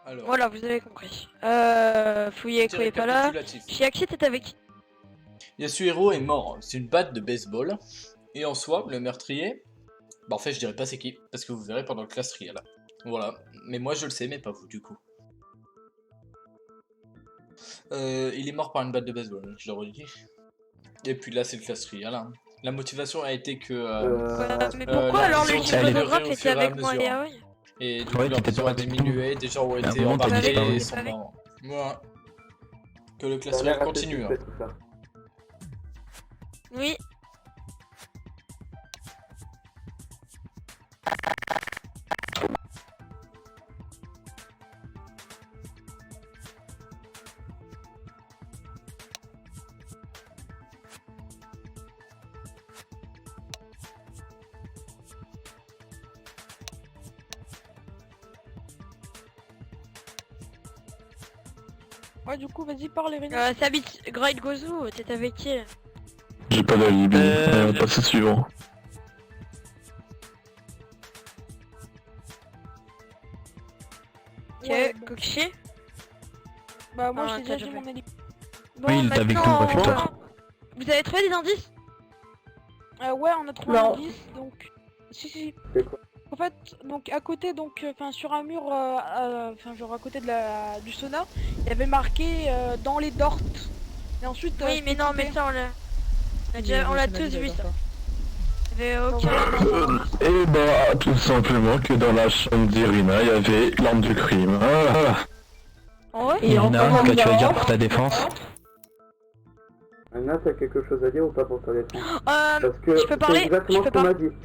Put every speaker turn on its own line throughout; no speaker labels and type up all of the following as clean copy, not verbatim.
Alors,
Voilà, vous avez compris. Fouillé,
petit
quoi est pas là.
récapitulatif.
Chiaxi, t'étais avec qui?
Yasuhiro est mort, c'est une batte de baseball. Et en soi, le meurtrier, bah en fait je dirais pas c'est qui, parce que vous verrez pendant le class trial. Voilà, mais moi je le sais, mais pas vous du coup. Il est mort par une batte de baseball, je le redis. Et puis là c'est le class trial. Hein. La motivation a été que...
Mais pourquoi alors le
vision s'est
photographe
améliorée au
était
fur et à
avec moi et
mesure.
Yaoi?
Et du coup
Ouais,
leur
t'étais
vision
pas
a
avec
diminué, des gens ont
À un
été
moment, t'as
embarqués
disparu.
et sont morts. Voilà. Que le class
Ça a l'air
trial
assez
continue. Hein.
suspect, tout ça.
Oui.
Ouais, du coup, vas-y, parle, Irina.
Sabit, Great Gozu, t'étais avec qui?
J'ai pas d'alibi, passez suivant.
Ok,
Ouais, bon.
Kokshi.
Bah, moi,
Ah,
j'ai
t'as
déjà
déjà
mon alibi.
Oui, il est avec nous, réfectoire.
Vous avez trouvé des indices?
Ouais, on a trouvé
Non.
un indice, donc... Si.
C'est quoi?
En fait, donc, à côté, donc, enfin, sur un mur, enfin, genre, à côté de du sauna, il y avait marqué dans les dorts. Et ensuite...
Oui, mais non, mais ça, on l'a tous vu, ça. Il y avait aucun...
Et bah, tout simplement que dans la chambre d'Irina, il y avait l'arme du crime. Ah,
En vrai?
Et
Irina,
enfin,
qu'as-tu à dire
non.
pour ta défense?
Anna, t'as quelque chose à dire ou pas pour ta défense?
Euh,
Parce que
je peux parler?
c'est exactement
Je peux
ce qu'on m'a
parler?
dit.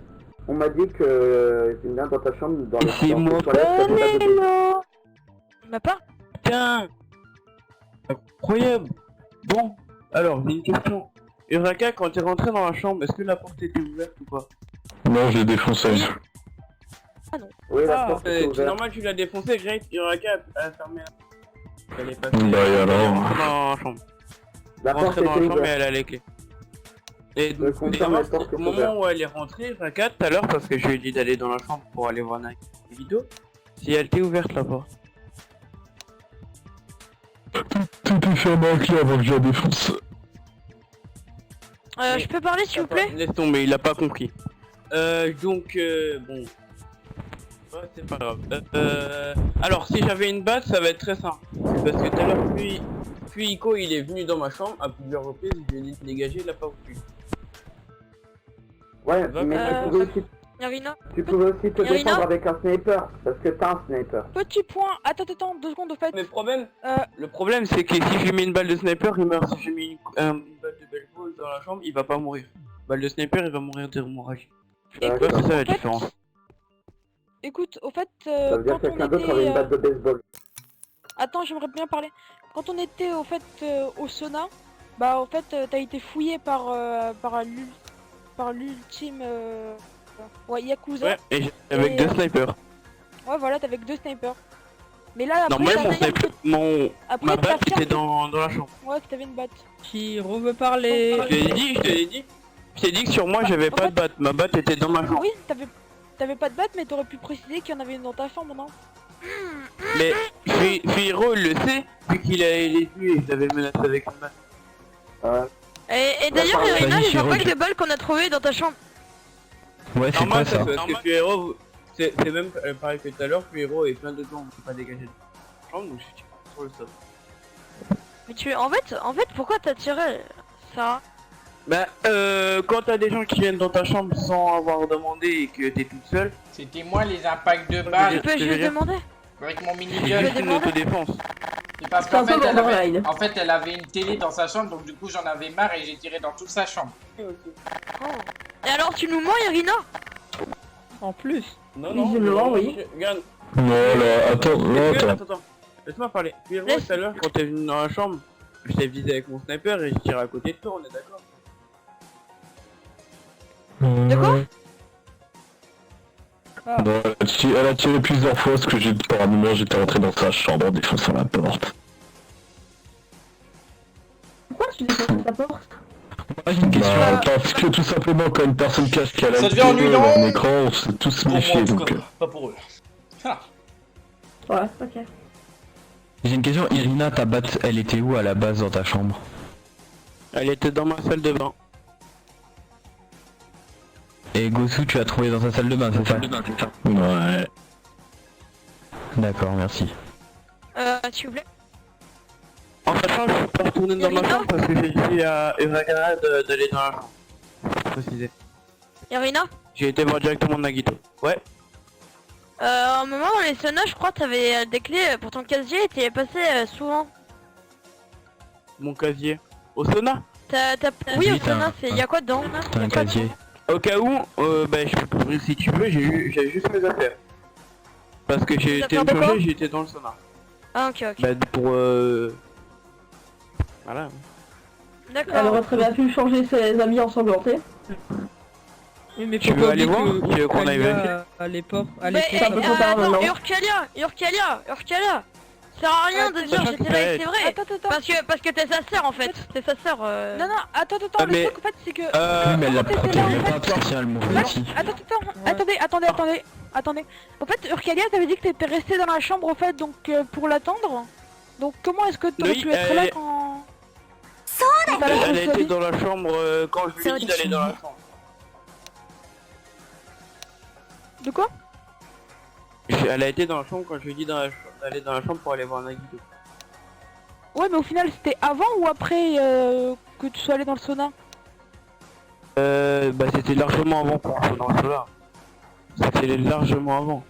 On m'a dit que une dame dans ta chambre, dans les
C'est moi
toilettes, t'avais pas de bébé.
Bah pas?
Putain, incroyable. Bon, alors, j'ai une question. Uraka, quand t'es rentré dans la chambre, est-ce que la porte était ouverte ou pas?
Non, je l'ai défoncé.
Oui, la
Ah,
porte est
c'est
ouverte.
normal, tu l'as défoncé, Great. Uraka a fermé la... Elle est passée.
Bah, et alors?
Elle est rentrée dans la chambre.
La porte
Rentrée dans la
était
chambre et
ouverte.
elle a les clés. Et
Je confirme, la porte
au
est
moment
ouverte.
où elle est rentrée, Uraka, tout à l'heure, parce que je lui ai dit d'aller dans la chambre pour aller voir la vidéo, si elle était ouverte la porte.
Tout est fermé à clé avant que je la défonce.
Je peux parler, s'il vous plaît?
Laisse tomber, il a pas compris. Bon. Ouais, c'est pas grave. Alors, si j'avais une batte, ça va être très simple. Parce que tout à l'heure, puis Iko, il est venu dans ma chambre à plusieurs reprises, je lui ai dit de dégager, il a pas voulu.
Ouais, mais
Irina?
tu pouvais aussi te
Irina
défendre avec un sniper, parce que t'as un sniper.
Petit point. Attends, 2 secondes, au fait.
Mais
Euh,
le problème, c'est que si je lui mets une balle de sniper, il meurt. Si je lui mets une balle de baseball dans la chambre, il va pas mourir. Balle de sniper, il va mourir d'hémorragie.
D'accord.
Ouais, c'est ça la
En fait,
différence.
écoute, au fait,
Ça veut dire
quand
que
on
quelqu'un d'autre avait une
était...
batte de baseball.
Attends, j'aimerais bien parler. Quand on était, au fait, au sauna, bah, au fait, t'as été fouillé par l'ultime... Ouais, Yakuza.
Ouais, et avec
Et-
2 snipers.
Ouais, voilà, t'es avec 2 snipers. Mais là, après,
Normalement,
t'as
mon
fait-
sniper,
après,
ma
t'as
batte
fait-
était dans la chambre.
Ouais, que t'avais une batte.
Qui veut parler?
Je te l'ai dit, je te l'ai dit. Je t'ai dit que sur moi, j'avais
en
pas
fait-
de batte. Ma batte était dans ma chambre.
Oui, t'avais pas de batte, mais t'aurais pu préciser qu'il y en avait une dans ta chambre, non?
Mais Firo, il le sait, vu qu'il est venu et je l'avais menacé avec une batte.
Et d'ailleurs,
Vas-y,
Irina, les
Chiro,
impacts
tu-
de balles qu'on a trouvé dans ta chambre.
Ouais, c'est quoi
Normal,
ça?
parce que Firo, c'est même pareil que tout à l'heure, Firo et plein de gens ne peut pas dégager de la chambre, donc je suis sur le sol.
Mais en fait, pourquoi t'as tiré ça?
Bah, quand t'as des gens qui viennent dans ta chambre sans avoir demandé et que t'es toute seule,
C'était moi les impacts de
Tu
balles
peux juste demander?
avec mon
c'est
minigun.
juste une autodéfense.
C'est parce
C'est un
qu'en fait,
peu borderline.
elle avait une télé dans sa chambre, donc du coup j'en avais marre et j'ai tiré dans toute sa chambre.
Et alors, tu nous mens, Irina?
En plus.
Non,
Visiblement, oui.
Regarde,
Non, là, attends, non,
attends. Laisse-moi parler. Firo,
Laisse.
tout à l'heure, quand t'es venu dans la chambre, je t'ai visé avec mon sniper et je tire à côté de toi, on est d'accord?
De quoi?
Non, elle a tiré plusieurs fois parce que par un moment j'étais rentré dans sa chambre en défonçant la porte.
Pourquoi tu défonces ta porte?
Moi j'ai une question. Parce que tout simplement quand une personne cache qu'elle a
Ça
une
devient
télé
ennuyant.
un écran, on s'est tous
Pour moi
méfiés
en tout
donc...
cas, pas pour eux. Ah.
Ouais, ok.
J'ai une question, Irina, ta batte, elle était où à la base dans ta chambre?
Elle était dans ma salle de bain.
Et Gosu, tu l'as trouvé dans ta salle de bain, c'est ça? Ouais. D'accord, merci.
S'il vous plaît.
En sachant que je suis pas retourné dans ma
Irina
chambre parce que j'ai dit à Uragana d'aller dans la chambre. Faut préciser.
Irina
J'ai été voir directement Nagito. Ouais.
Un moment dans les saunas, je crois que t'avais des clés pour ton casier et t'y es passé souvent.
Mon casier. Au sauna.
Oui,
Oui,
au sauna,
t'as
y'a quoi dedans?
T'as un casier.
Au cas où, bah je peux couvrir si tu veux, j'ai juste mes affaires. Parce que j'ai
Tes
été
affaires de
me
quoi
changer, j'ai été dans le sauna.
Ah, ok, ok.
Bah pour voilà.
Elle
D'accord.
aurait très bien pu changer ses habits ensanglantés. Oui, mais
Tu
faut
veux
pas
aller
oublier
voir
que
Tu veux qu'on aille
Urkalia,
vérifier
à l'époque,
Mais
ça peut pas
attends,
maintenant.
Urkalia, ça sert à rien de dire
Sachant
j'étais
que
là et c'est vrai.
Attends.
Parce que t'es sa sœur en fait. T'es sa sœur.
Non, attends,
Ah,
le
mais-
truc en fait c'est que...
Oui, mais elle l'a
Comment t'étais là, en
protégé
fait
pas spécialement aussi.
Attendez. En fait, Urkalia t'avait dit que t'étais resté dans la chambre en fait, donc pour l'attendre. Donc comment est-ce que t'aurais
Oui,
pu être là quand...
Elle a été dans la chambre quand je lui ai dit d'aller dans la chambre.
De quoi?
Elle a été dans la chambre quand je lui ai dit d'aller dans la chambre pour aller voir Nagito.
Ouais, mais au final c'était avant ou après que tu sois allé dans le sauna?
Bah c'était largement avant pour entrer dans le sauna. C'était largement avant.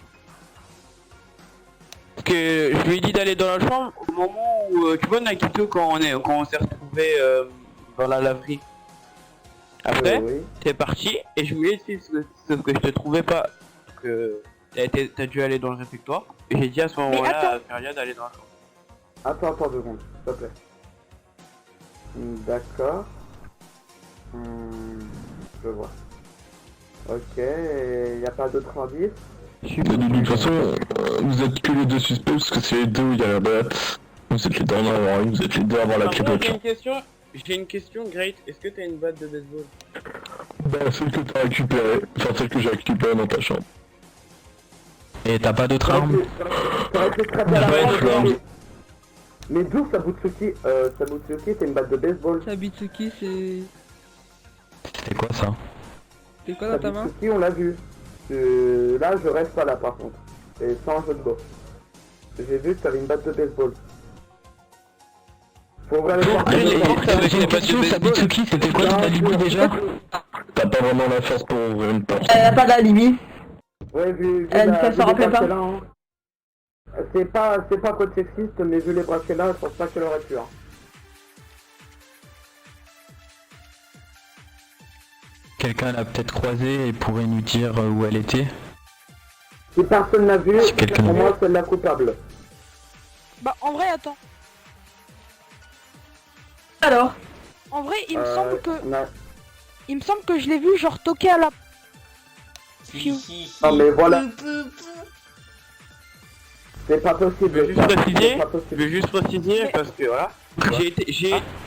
Parce que je lui ai dit d'aller dans la chambre au moment où tu vois Nagito quand on s'est retrouvé dans la laverie. Après,
Oui.
t'es parti et je voulais essayer sauf que je te trouvais pas. Que t'as dû aller dans le réfectoire. Et j'ai dit à ce moment-là à Feria d'aller dans la chambre.
Attends 2 secondes, s'il te plaît. D'accord. Je vois. Ok, y a pas d'autres indices?
De toute façon, vous êtes que les deux suspects parce que c'est les deux où il y a la batte. Vous êtes les deux en avoir une, vous êtes les deux à avoir la
Par
clé de
contre,
votre chambre.
j'ai une question, Great. Est-ce que t'as une batte de baseball?
Bah, celle que t'as récupérée, enfin celle que j'ai récupérée dans ta chambre. Et t'as pas d'autres armes?
T'aurais pu scraper à la
Ouais,
main,
je
mais d'où Sabutsuki c'est une batte de baseball.
Sabitsuki, c'est...
C'était quoi ça?
C'est quoi dans ta main?
Sabutsuki, on l'a vu. Là, je reste pas là par contre. Et sans jeu de mots. J'ai vu que t'avais une batte de baseball. Faut ouvrir les portes.
J'ai une question, Sabitsuki, c'était quoi ton alibi déjà? T'as pas vraiment la force pour ouvrir une porte.
Elle a pas d'alibi.
Ouais, vu
Elle
la-
ne
vu
s'en
les
rappelle pas.
bracelets, hein. C'est pas code sexiste, mais vu les bracelets, je pense pas qu'elle aurait pu. Hein.
Quelqu'un l'a peut-être croisée et pourrait nous dire où elle était?
Si personne n'a vu,
Si quelqu'un
pour
l'a
moi c'est la coupable.
Bah en vrai, attends.
Alors,
En vrai, il me semble que...
na-
Il me semble que je l'ai vu genre toquer à la...
Non mais voilà. C'est pas possible.
Je veux juste préciser,
C'est pas
je
possible.
veux juste préciser parce que voilà.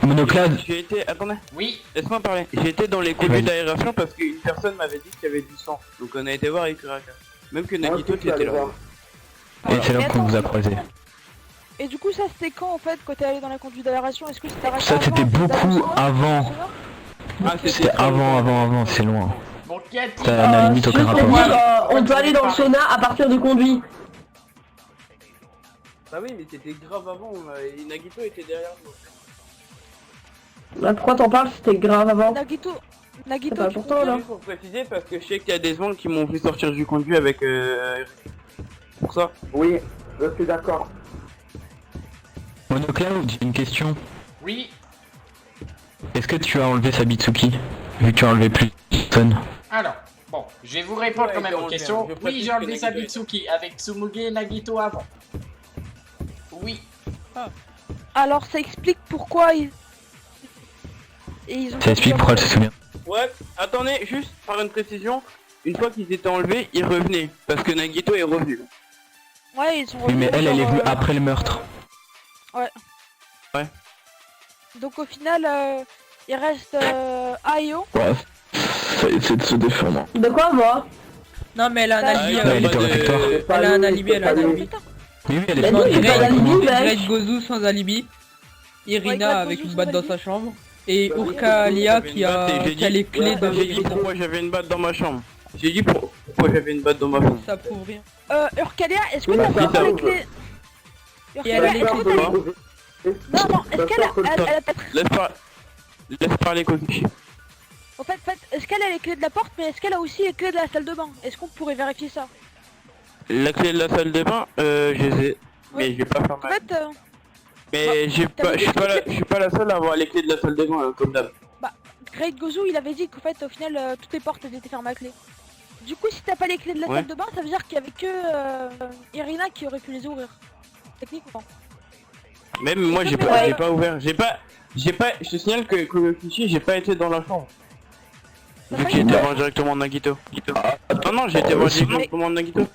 Monoclase,
J'ai été, attendez,
Oui.
laisse-moi parler. J'ai été dans les conduits d'aération parce qu'une personne m'avait dit qu'il y avait du sang. Donc on a été voir avec Uraka. Même que
Moi
Nagito
aussi, je suis
était
allé
là.
voir.
et c'est là
Mais
qu'on vous a
attends.
croisé.
Et du coup, ça c'était quand en fait, quand t'es allé dans la conduite d'aération? Est-ce que c'était
Ça c'était beaucoup avant.
Ah,
C'était avant, c'est loin.
Bon, Cathy.
Ça n'a limite aucun
juste pour
rapport.
dire, on peut aller dans le sauna à partir du conduit.
Bah oui, mais c'était grave avant. Et Nagito était derrière nous.
Là, pourquoi t'en parles? C'était grave avant.
Nagito,
C'est pas
tu
pour toi,
confirmes?
là.
Juste pour préciser parce que je sais qu'il y a des gens qui m'ont vu sortir du conduit avec pour ça.
Oui, je suis d'accord.
Monoclase, j'ai une question.
Oui.
Est-ce que tu as enlevé Sabitsuki? Vu que tu as enlevé plus personne.
Alors, bon, je vais vous répondre
Ouais,
quand même
j'ai
aux
enlevé,
questions.
hein. Je
Oui,
précise
j'ai
que
enlevé
Nagito
Sabitsuki avec Tsumuge et Nagito avant. Oui.
Alors ça explique pourquoi ils... Et ils ont
Ça explique pourquoi elle se souvient.
Ouais, attendez, juste par une précision. Une fois qu'ils étaient enlevés, ils revenaient. Parce que Nagito est revenu.
Ouais, ils sont
Oui, mais
revenus,
elle est
genre,
venue après le meurtre.
Donc au final, il reste Ayo.
Ouais, ça essaie de se défendre.
De quoi, moi? Non, mais elle a un
Bah,
alibi.
Ouais, elle était au réfectoire.
Elle a un alibi, elle a un alibi.
Mais oui, elle
Bah
est
non,
pas
il est pas
elle est
d'alibi,
pas-
mec.
Greg Gozu sans alibi, Irina
Ouais,
avec
Gozu
une
sans
batte dans
alibi.
sa chambre, et
Ouais,
Urkalia
Gozu,
qui a les clés de J'ai dit pourquoi j'avais une batte dans ma chambre. J'ai dit pourquoi j'avais une batte dans ma chambre.
Ça prouve rien. Urkalia, est-ce que
Oui,
t'as
ça
vraiment les
prouve.
clés
Et elle a
Urkalia,
les
est-ce
clés
que
de
t'as
quoi
Non, est-ce qu'elle a peut-être...
Laisse parler Kokichi.
En fait, est-ce qu'elle a les clés de la porte, mais est-ce qu'elle a aussi les clés de la salle de bain? Est-ce qu'on pourrait vérifier ça?
La clé de la salle de bain, je les ai. Mais je vais pas faire
En
mal.
fait,
Mais
t'avais
je suis pas la seule à avoir les clés de la salle de bain comme d'hab.
Great Gozu, il avait dit qu'en fait, au final, toutes les portes elles étaient fermées à clé. Du coup, si t'as pas les clés de la
Ouais.
salle de bain, ça veut dire qu'il y avait que Irina qui aurait pu les ouvrir. Techniquement.
Même moi j'ai pas ouvert, j'ai pas, je te signale que Kokichi j'ai pas été dans la chambre.
T'as
Vu
pas
qu'il
été
était
dans-
voir directement Nagito. Non non, j'ai été voir directement Nagito.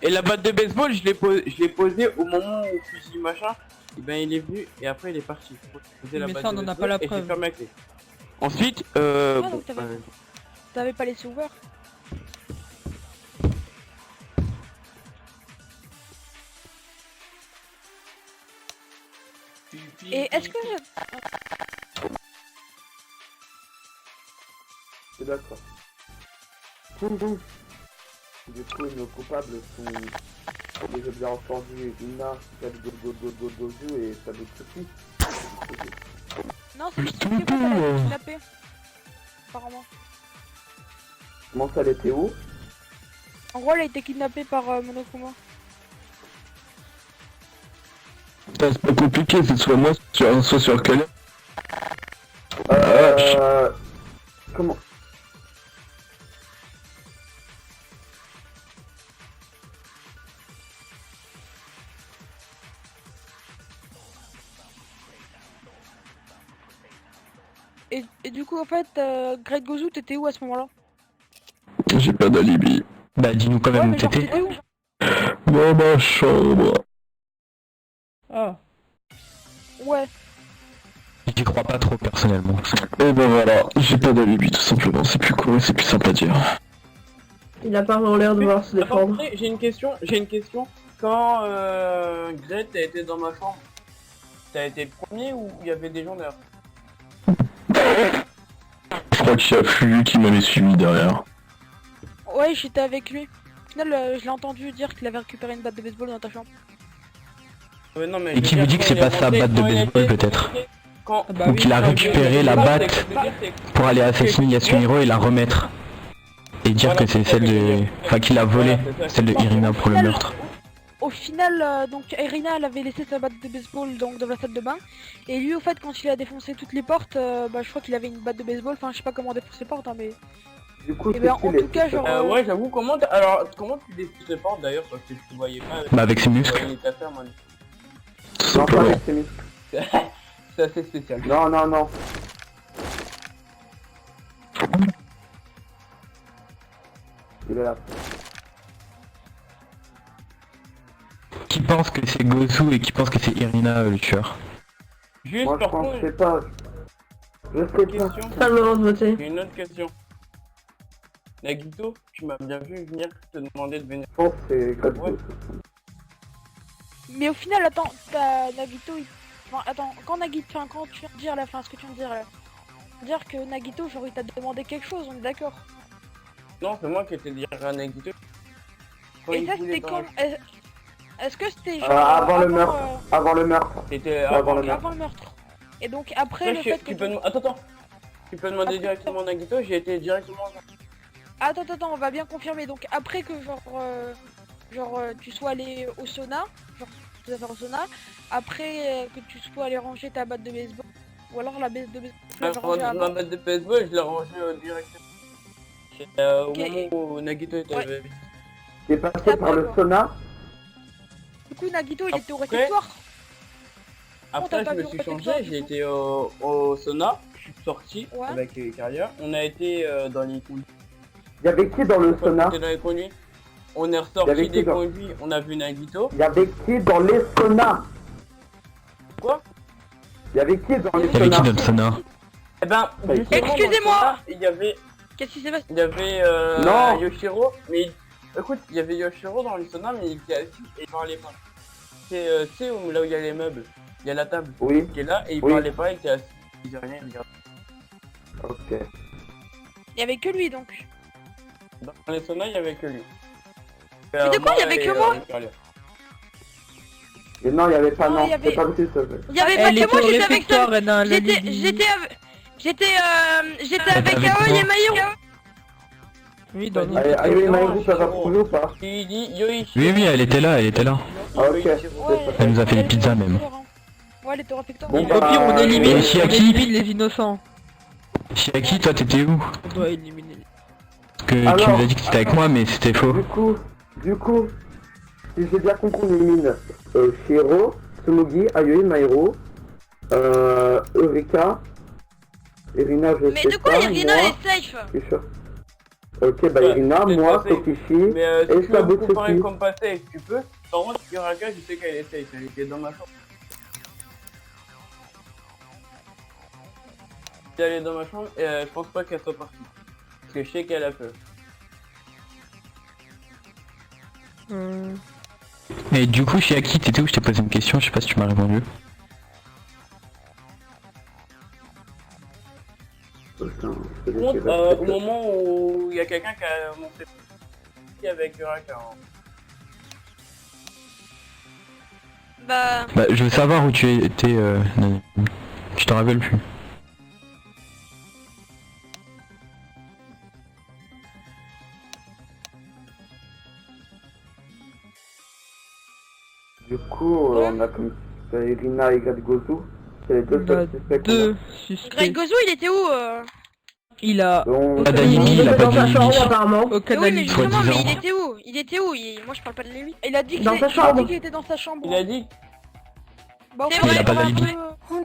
Et la batte de baseball, je l'ai posée au moment où fusil machin. Et ben il est venu et après il est parti. Poser la
Mais
batte
ça, on
de
en a
baseball
pas la
et j'ai
preuve.
fermé la clé. Ensuite,
donc T'avais pas laissé ouvert. Et est-ce que...
C'est d'accord. Du coup, nos coupables sont, j'ai bien entendu, Ina, Gozu et Sabutsuki.
Non, c'est juste que quand elle a été kidnappée. Apparemment.
Comment ça, elle était où?
En gros, elle a été kidnappée par Monokuma.
C'est pas compliqué, c'est soit moi, soit sur Urkalia.
Comment?
Et du coup, en fait, Great Gozu, t'étais où à ce moment-là?
J'ai pas d'alibi.
Bah dis-nous quand
Ouais,
même où
mais genre,
t'étais.
t'étais où?
Dans ma chambre.
Ah.
Ouais.
J'y crois pas trop personnellement.
Et ben voilà, j'ai pas d'alibi tout simplement, c'est plus court et c'est plus simple à dire.
Il a pas vraiment l'air de vouloir se défendre.
Après, j'ai une question. Quand Gret a été dans ma chambre, t'as été le premier ou il y avait des gens derrière?
Je crois qu'il y a Fulu qui m'avait suivi derrière.
Ouais, j'étais avec lui. Au final, je l'ai entendu dire qu'il avait récupéré une batte de baseball dans ta chambre.
Ouais, non, mais
Et
je veux
qui vous
dire,
dit que
quand
c'est
il
pas
est
sa
rentré-
batte de
quand il a
baseball,
été-
peut-être.
Quand...
Bah
Donc
oui,
il a
quand
récupéré la batte pour aller assassiner Yasuhiro et la remettre. Et dire
Voilà,
que c'est
c'est ça
celle
que je veux
de...
dire.
Enfin qu'il a volé,
Voilà, c'est ça.
celle de Irina pour le meurtre.
Au final, donc Irina elle avait laissé sa batte de baseball donc dans la salle de bain. Et lui, au fait, quand il a défoncé toutes les portes, bah je crois qu'il avait une batte de baseball. Enfin, je sais pas comment défoncer les portes, hein, mais.
Du coup,
Et ben, en
c'est
tout cas, genre.
Ouais, j'avoue, comment tu défonces les portes d'ailleurs parce que tu voyais pas
Bah avec ses muscles.
voyais ta ferme, man.
Tout
Non, pas
simplement.
avec ses muscles.
C'est assez spécial.
Non, non, non. Il est là.
Qui pense que c'est Gozu et qui pense que c'est Irina le tueur.
Juste
Moi, je
par
pense,
contre,
je sais pas. Je sais
une
pas.
question.
Pas le moment de voter.
J'ai une autre question. Nagito, tu m'as bien vu venir te demander de venir.
Je pense que c'est Greg
Ouais.
Gozu.
Mais au final, attends, t'as Nagito. Enfin, attends, quand Nagito. Enfin, quand tu viens de dire là, enfin, ce que tu viens de dire là. Dire que Nagito, genre, il t'a demandé quelque chose, on est d'accord.
Non, c'est moi qui étais dire à Nagito. Quand
Et
il
ça,
voulait
c'était
dans
quand
la-
Est-ce que c'était genre.
Avant le meurtre. Avant le meurtre.
C'était
Avant le meurtre.
Avant le meurtre. Et donc, après
Là,
le fait que.
Attends. Tu peux demander
Après-
directement à Nagito, j'ai été directement.
Attends, on va bien confirmer. Donc après que tu sois allé au sauna, genre tes affaires au sauna, après que tu sois allé ranger ta batte de baseball, ou alors la batte de baseball, tu l'avais rangée
Ma
avant.
batte de baseball, je l'ai rangée directement.
Ok.
Au moment où Nagito était
Ouais.
arrivé.
T'es passé par le sauna.
Du coup, Nagito, il était au
Après-
réfectoire.
Après,
t'as
je
pas
me
vu
suis
au
changé,
réfectoire,
j'ai
du coup
été au sauna, je suis sorti
Ouais.
avec Carrière. On a été dans les conduits.
Il y avait qui dans le sauna?
Dans les conduits. On est
Il y
ressorti
avait
des
qui dans-
conduits, on a vu Nagito.
Il y avait qui dans les saunas?
Quoi?
Il y avait qui dans les
Il y avait qui
saunas?
dans le sauna?
Eh ben,
Ouais.
justement, dans le
Excusez-moi.
sauna, il
Qu'est-ce qui s'est passé?
y avait
Non.
Yoshiro, mais écoute, il y avait Yoshiro dans le sauna, mais il était assis et il parlait pas. tu sais là où il y a les meubles, il y a la table
Oui,
qui est là et il
Oui.
parlait pas, il était assis, il disait rien, il regardait.
ok.
Il y avait que lui donc.
Dans les saunas, il y avait que lui.
Mais de quoi, il y avait que moi
Et non, il y avait pas,
Non,
non,
il y avait-
c'est pas possible, s'il te plaît.
Il y avait pas
Elle
que
était
moi,
au
j'étais avec
réfectoire,
seul.
Rena, elle a
J'étais
dit.
j'étais avec
avec
Aoi
moi.
et Maïro.
Oui, dans
Allez,
notre...
Allez, allez,
non,
Maïrou, ça va
Shiro.
prouver ou pas?
Il dit Yoichi.
Oui, oui, elle était là, elle était là.
Ah, ok.
Ouais,
Elle nous a fait des pizzas même.
Ouais, elle était au réfectoire.
Bon,
Au pire, on
bah,
élimine,
Et
on
Chiaki
élimine les innocents.
Chiaki, toi t'étais où?
On doit éliminer les...
Parce que tu
Alors,
nous as dit que t'étais avec moi, mais c'était faux.
Du coup, si j'ai bien compris, on élimine Shiro, Tsumugi, Ayoi, Maïro, Eureka, Irina, je
Mais
sais
de quoi
pas,
Irina
moi,
est safe?
je suis sûr. Ok, bah
Ouais,
Irina,
c'est
moi,
pas safe.
Tokishi,
Mais
et
si tu veux
Sabutsuki.
comparer comme pas safe, tu peux. Par contre, Uraka, je sais qu'elle est safe, elle était dans ma chambre. Si elle est dans ma chambre, je pense pas qu'elle soit partie. Parce que je sais qu'elle a peur.
Et du coup, Chiaki, t'étais où? Je t'ai posé une question, je sais pas si tu m'as répondu.
Putain,
Par contre, au moment où il y a quelqu'un qui a monté avec Uraka. Hein.
Bah,
Bah, je veux savoir où tu étais, Nani. Je t'en rappelle plus.
Du coup, on a comme Irina et Gadgozu, c'est les deux
Il a
seuls suspects qu'on a.
deux
Greg
suspects.
Gozo, il était où
Il a...
Donc,
Ah, Daïmi, il a
était
pas
dans
de
sa chambre
limite.
apparemment.
Au
Oui, mais
canal.
justement, mais
Soi-disant.
il était où? Il était où? Moi, je parle pas de lui.
Il a dit
Dans sa chambre.
qu'il était dans sa chambre.
Il a dit
Bah,
C'est
en fait,
vrai,
il a pas
on va
d'alibi.
un peu-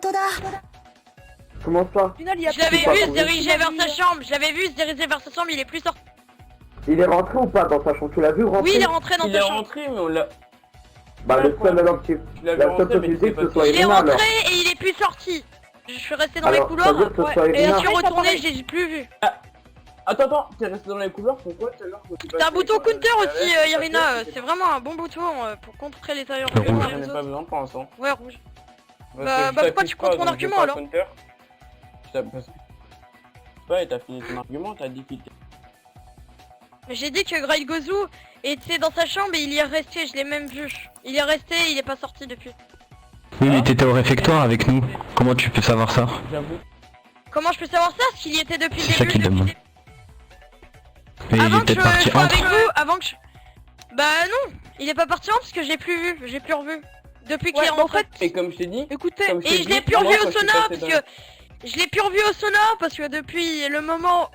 comment ça?
Au final, il y a
Je l'avais
pas
vu se
trouvé.
diriger vers sa chambre. Je l'avais vu se diriger vers sa chambre, il est plus sorti.
Il est rentré ou pas dans sa chambre? Tu l'as vu rentrer?
Oui, il est rentré dans
il
sa
est
chambre.
rentré, mais on l'a.
Bah, le seul alors qui...
Tu l'avais
La seule
rentré, mais
possibilité
c'est
que ce
pas
soit
Il est
Irina alors.
rentré et il est plus sorti. Je suis resté dans
Alors,
les
ça
couloirs.
veut dire que ce
ouais.
soit
Et je
Irina.
suis retourné, j'ai plus vu.
Attends, t'es resté dans les couloirs, pourquoi tout à l'heure quand tu
C'est un
passais
bouton
les couloirs,
counter aussi,
t'avais-
Irina.
t'avais-
C'est vraiment un bon bouton pour contrer les tailleurs.
Le rouge.
J'en ai pas besoin pour l'instant.
Ouais, rouge.
Parce
Bah,
que je
pourquoi
t'accuse
tu comptes
pas,
mon
donc j'ai
argument,
pas
alors
counter. Parce que... Ouais, t'as fini ton argument, t'as dit qu'il était...
J'ai dit que Greg Gozu était dans sa chambre et il y est resté, je l'ai même vu. Il est resté, il est pas sorti depuis.
Oui, mais t'étais au réfectoire avec nous. Comment tu peux savoir ça?
J'avoue.
Comment je peux savoir ça? Parce qu'il y était depuis
C'est
le
ça
début.
qu'il demande. Mais il
Avant
est
que je
peut-être parti
sois avec
entre.
vous, avant que je... Bah non, il est pas parti parce que j'ai plus vu, j'ai plus revu. Depuis qu'il
Ouais,
est
bah, en
rentré.
fait,
Et comme je t'ai dit,
écoutez,
comme
Et je l'ai plus revu au sauna parce que... Je l'ai plus revu au sauna parce que depuis le moment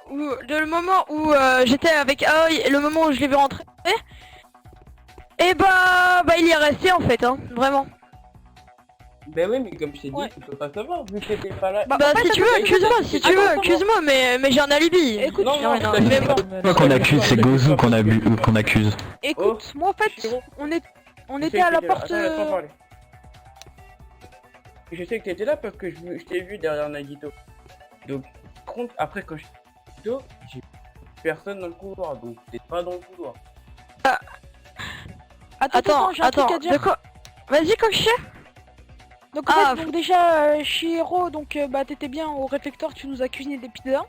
où j'étais avec Aoi et le moment où je l'ai vu rentrer, et bah il y est resté en fait, hein, vraiment.
Ben oui, mais comme je t'ai dit,
Ouais.
tu peux pas savoir, vu que t'étais pas là.
Bah,
en fait,
si tu veux,
attends,
accuse-moi, si tu
attends,
veux,
attends.
accuse-moi, mais j'ai un alibi.
Écoute,
Non, non,
non,
t'as
mais
dit
bon.
pas.
Toi qu'on accuse, c'est Gozu qu'on accuse.
écoute, moi en fait,
Shiro.
on était à la porte.
Attends, laisse-moi parler. Je sais que t'étais là parce que je t'ai vu derrière Nagito. Donc, par contre, après quand je Nagito, j'ai personne dans le couloir, donc t'es pas dans le couloir.
Attends, j'ai un truc à dire.
de quoi? Vas-y, Koshi.
Donc, en
Ah,
fait, donc déjà, Shiro, donc bah t'étais bien au réfectoire, tu nous as cuisiné des pizzas.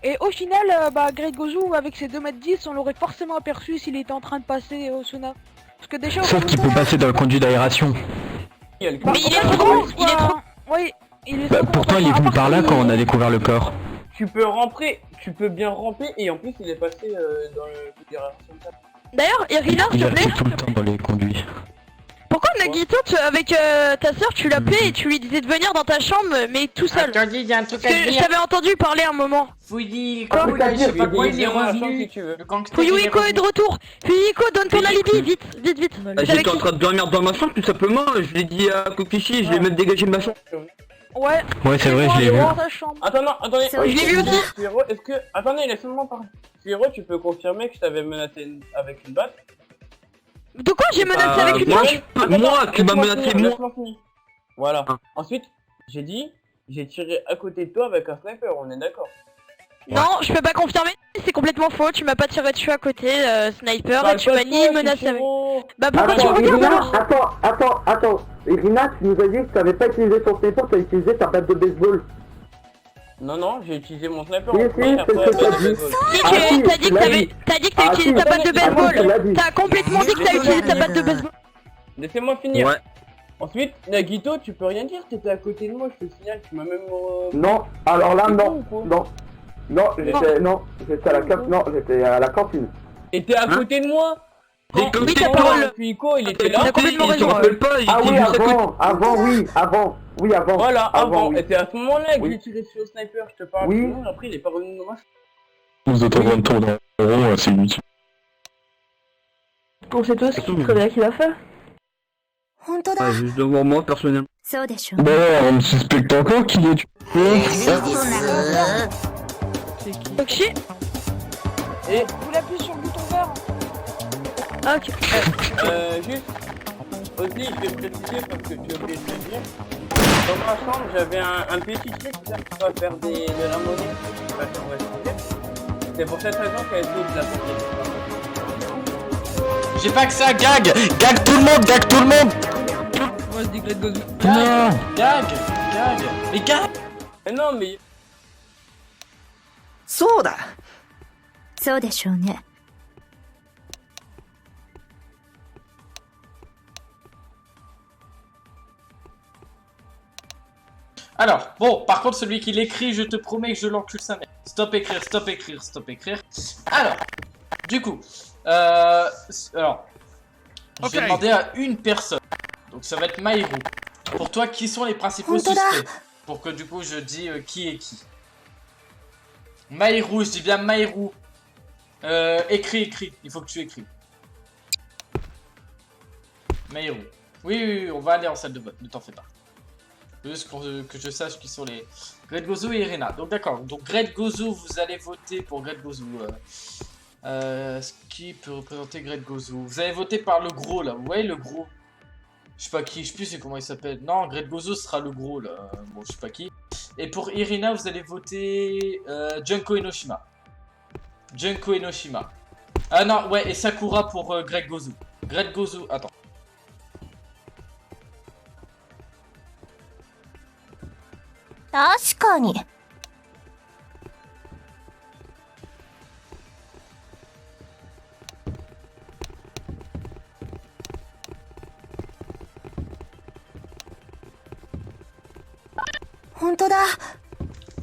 Et au final, bah Greg Gozu, avec ses 2m10, on l'aurait forcément aperçu s'il était en train de passer au sauna. Parce que déjà, au
Sauf qu'il peut
réfectoire,
passer dans le conduit d'aération.
Il y a le
bah,
Mais il
en
est
fait,
trop,
soit-
il est trop.
Oui, il est
Bah,
trop.
pourtant, il est
À
venu
part
par là
qu'il-
quand on a découvert le corps.
Tu peux rentrer, tu peux bien ramper et en plus il est passé dans le coup d'aération de table.
D'ailleurs, Irina, s'il
Il
te
est
plaît,
resté tout le temps dans les conduits.
pourquoi Nagito, avec ta soeur, tu l'appelais et tu lui disais de venir dans ta chambre, mais tout seul?
Attendez, il y a un truc
Parce
à
que je
dire.
t'avais entendu parler un moment.
Fouillis,
Quoi
cool, là, je sais pas quoi, il est
Viens dans la chambre
revenu.
si tu veux.
Le gangster, il
Fuyuiko est
revenu.
de retour. Fuyuiko, donne ton alibi, vite, vite, vite.
On a
C'est avec
J'étais en
qui?
train de dormir dans ma chambre tout simplement, je l'ai dit à Kokishi, je l'ai même dégagé de ma chambre.
Ouais,
Ouais, c'est vrai, je l'ai vu.
dans ta chambre.
Attends, non, attendez.
Je l'ai vu aussi.
Firo, est-ce que... Attendez, laisse-moi parler. Firo, tu peux confirmer que je t'avais menacé avec une batte?
De quoi j'ai menacé avec une
moi,
balle?
moi, tu m'as
Laisse-moi
menacé,
finir,
moi.
laisse-moi finir. Voilà.
Ah.
Ensuite, j'ai dit, j'ai tiré à côté de toi avec un sniper, on est d'accord.
Non, je peux pas confirmer, c'est complètement faux, tu m'as pas tiré dessus à côté, sniper,
Parle
et tu
pas
m'as
de
ni
toi,
menacé avec.
frérot.
Bah pourquoi tu
Attends,
regardes
Irina,
alors?
attends. Irina, tu nous as dit que tu n'avais pas utilisé ton sniper, tu as utilisé ta batte de baseball.
Non, j'ai utilisé mon sniper
Oui,
en
si,
premier,
c'est
après
ce
la
que
batte
t'as
de
dit.
baseball.
Si,
Ah, si,
t'as dit
tu
que
l'as
t'avais
dit.
t'as dit que t'as
Ah,
utilisé
si.
ta batte de
Ah, si, tu l'as
baseball.
dit.
T'as complètement dit que t'as utilisé ta batte de baseball.
Laissez-moi finir.
Ouais.
Ensuite, Nagito, tu peux rien dire, t'étais à côté de moi, je te signale, tu m'as même...
Non, alors là,
C'est
non.
con ou quoi
J'étais à la cantine.
T'étais à côté de moi.
Et
Quand
comme
Oui,
t'es
ta
quand
parole.
puis Ico, il était là.
T'as complètement
il
raison.
s'en rappelle pas, il
Ah
était
oui,
juste à côté.
avant.
Voilà, avant.
oui.
Et c'est à ce moment-là que
Oui.
j'ai tiré sur le sniper, je te parle.
Oui.
Sinon, après, il est pas revenu dans ma chambre.
Vous êtes en train de tourner en rond, c'est inutile.
On sait tous très bien qui l'a fait.
Ouais, juste devant moi, personnellement.
Bon, on me suspecte encore qui est tué.
Toxi.
Et,
Vous l'appuyez sur le bouton vert.
Ah, ok.
juste, aussi, je vais préciser parce que tu as oublié de le dire. Dans ma chambre, j'avais un petit truc qui sert à faire de la monnaie. Enfin, on va expliquer. C'est pour cette raison qu'elle essayé de la porter.
J'ai pas que ça, gag tout le monde
Moi je dis Great Gozu.
Gag Mais gag
Mais non, mais...
そうだ
そうでしょうね。
Alors, bon, par contre, celui qui l'écrit, je te promets que je l'encule sa mère. Stop écrire. Alors, du coup, je vais demander à une personne. Donc ça va être Maïrou. Pour toi, qui sont les principaux suspects? Pour que du coup, je dis qui est qui. Maïrou, je dis bien Maïrou. Écris. Il faut que tu écris. Maïrou. Oui, on va aller en salle de vote, ne t'en fais pas. Juste que je sache qui sont les... Great Gozu et Irina. Donc d'accord, donc Great Gozu, vous allez voter pour Great Gozu. Qui peut représenter Great Gozu? Vous allez voter par le gros là, vous voyez le gros? Je sais pas qui, je sais plus c'est comment il s'appelle. Non, Great Gozu sera le gros là, bon je sais pas qui. Et pour Irina, vous allez voter Junko Enoshima. Ah non, ouais, et Sakura pour Great Gozu. Great Gozu, attends.
Tashikani.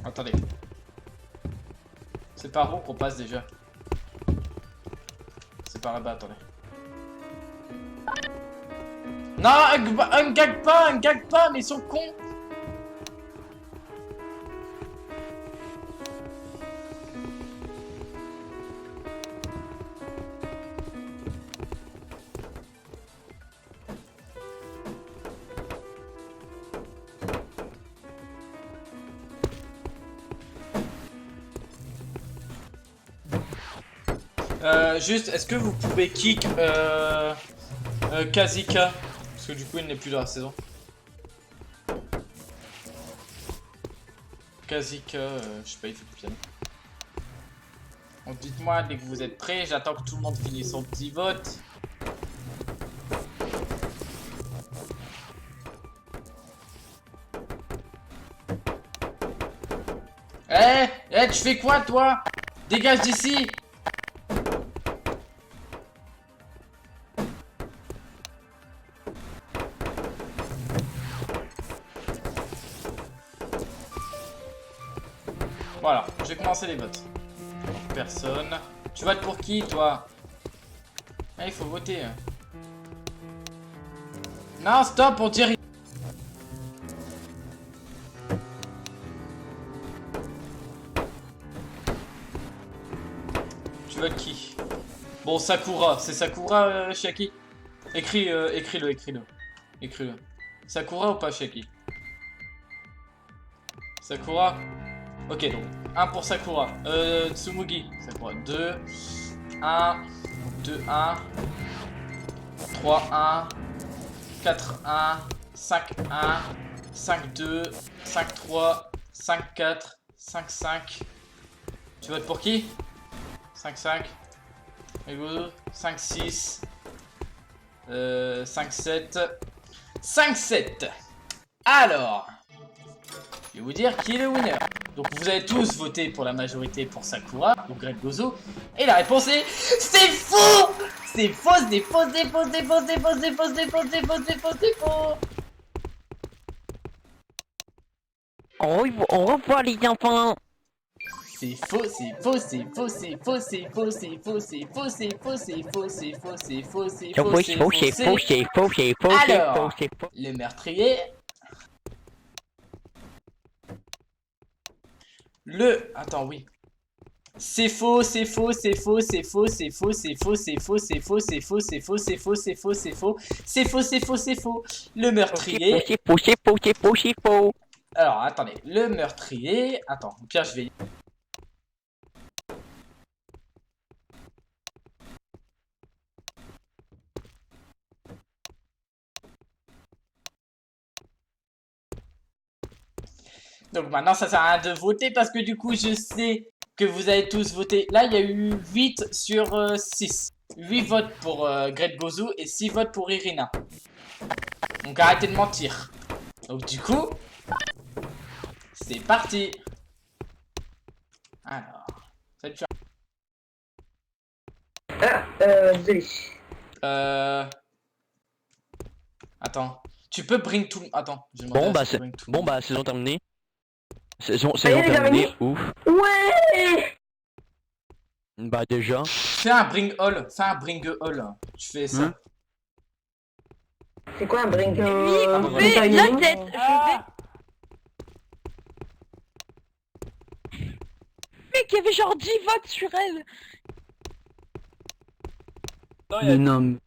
Attendez. C'est par où qu'on passe déjà? C'est par là-bas, attendez. Non, un gag pas, mais ils sont cons. Juste, est-ce que vous pouvez kick Kazika? Parce que du coup, il n'est plus dans la saison. Kazika, je sais pas, il fait du piano. Donc dites-moi dès que vous êtes prêts, j'attends que tout le monde finisse son petit vote. Tu fais quoi toi? Dégage d'ici! Voilà, je vais commencer les votes. Personne. Tu votes pour qui, toi? Ah, il faut voter. Non, stop, on dirait... Tu votes qui? Bon, Sakura. C'est Sakura, Chiaki? Écris-le. Sakura ou pas, Chiaki? Sakura? Ok, donc 1 pour Sakura. Tsumugi. Sakura. 2. 1. 2, 1. 3, 1. 4, 1. 5, 1. 5, 2. 5, 3. 5, 4. 5, 5. Tu votes pour qui? 5-5. Greg Gozo. 5-6. 5-7. 5-7. Alors, je vais vous dire qui est le winner. Donc vous avez tous voté pour la majorité pour Sakura, ou Greg Gozo. Et la réponse est... C'est faux! C'est faux, c'est faux, c'est faux, c'est faux, c'est faux, c'est faux, c'est faux, c'est faux, c'est faux, c'est faux.
On revoit les enfants.
C'est faux, c'est faux, c'est faux, c'est faux, c'est faux, c'est faux, c'est faux, c'est faux, c'est faux, c'est faux, c'est faux, c'est faux, c'est faux. Alors, le meurtrier... Attends, oui. C'est faux, c'est faux, c'est faux, c'est faux, c'est faux, c'est faux, c'est faux, c'est faux, c'est faux, c'est faux, c'est faux, c'est faux, c'est faux, c'est faux, c'est faux, c'est faux. Le meurtrier...
C'est faux, c'est faux, c'est faux, c'est faux.
Alors, attendez. Le meurtrier... Attends, au pire, je vais... Donc maintenant, ça sert à rien de voter parce que du coup, je sais que vous avez tous voté. Là, il y a eu 8 sur 6. 8 votes pour Greg Gozo et 6 votes pour Irina. Donc arrêtez de mentir. Donc du coup, c'est parti. Alors, ça tu
Désolé.
Attends. Tu peux bring tout... Attends.
Bon bah saison terminée. Saison
Allez, les
terminée,
amis.
ouf.
Ouais.
Bah déjà.
Fais un bring all. Fais un bring all. Tu fais ça.
C'est quoi un bring
Oui, mais la tête, Mec, il y avait genre 10 votes sur elle.
Non, il y a
Non.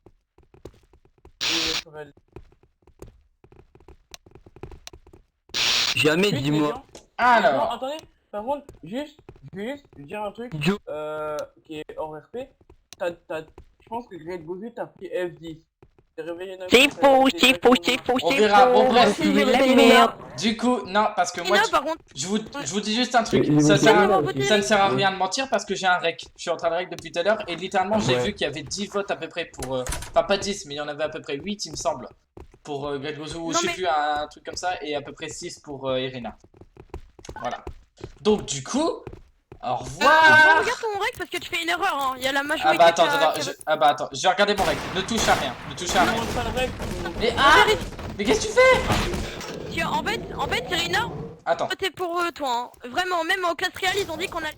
sur elle.
Jamais,
Juste,
dis-moi.
les gens-
Alors.
Non, attendez, par contre, juste, je vais juste dire un truc
Idiot.
qui est hors RP. Je pense que Greg Gozo t'a pris F10. T'es réveillé d'un
C'est
coup,
faux,
t'as-
c'est
t'as
faux,
comment
c'est faux,
On
c'est
verra.
faux.
Bon, bref.
Si, j'ai
La
voté
merde.
Du coup, non, parce que moi,
Irina, par contre,
je vous dis juste un truc.
Et-
Ça
et-
ne sert à rien de mentir parce que j'ai un rec. Je suis en train de rec depuis tout à l'heure et littéralement, j'ai
Ouais.
vu qu'il y avait 10 votes à peu près pour... Enfin, pas 10, mais il y en avait à peu près 8, il me semble. Pour Greg Gozo, ou
Non,
je sais
mais-
plus, un truc comme ça. Et à peu près 6 pour Irina. Voilà. Donc, du coup, au revoir.
regarde ton rec parce que tu fais une erreur, hein. Il y a la
Ah
majorité
bah attends,
qui a-
attends,
qui a-
ah bah attends, je vais regarder mon rec. Ne touche à rien, ne touche à rien.
Non, pas le rec.
Mais mais qu'est-ce que tu fais?
En fait, Irina,
Attends,
voté pour toi, hein. Vraiment, même en classe réelle, ils ont dit qu'on a...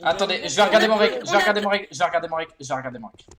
attendez, je vais regarder mon rec, je vais regarder mon rec, je vais regarder mon rec, je vais regarder mon rec.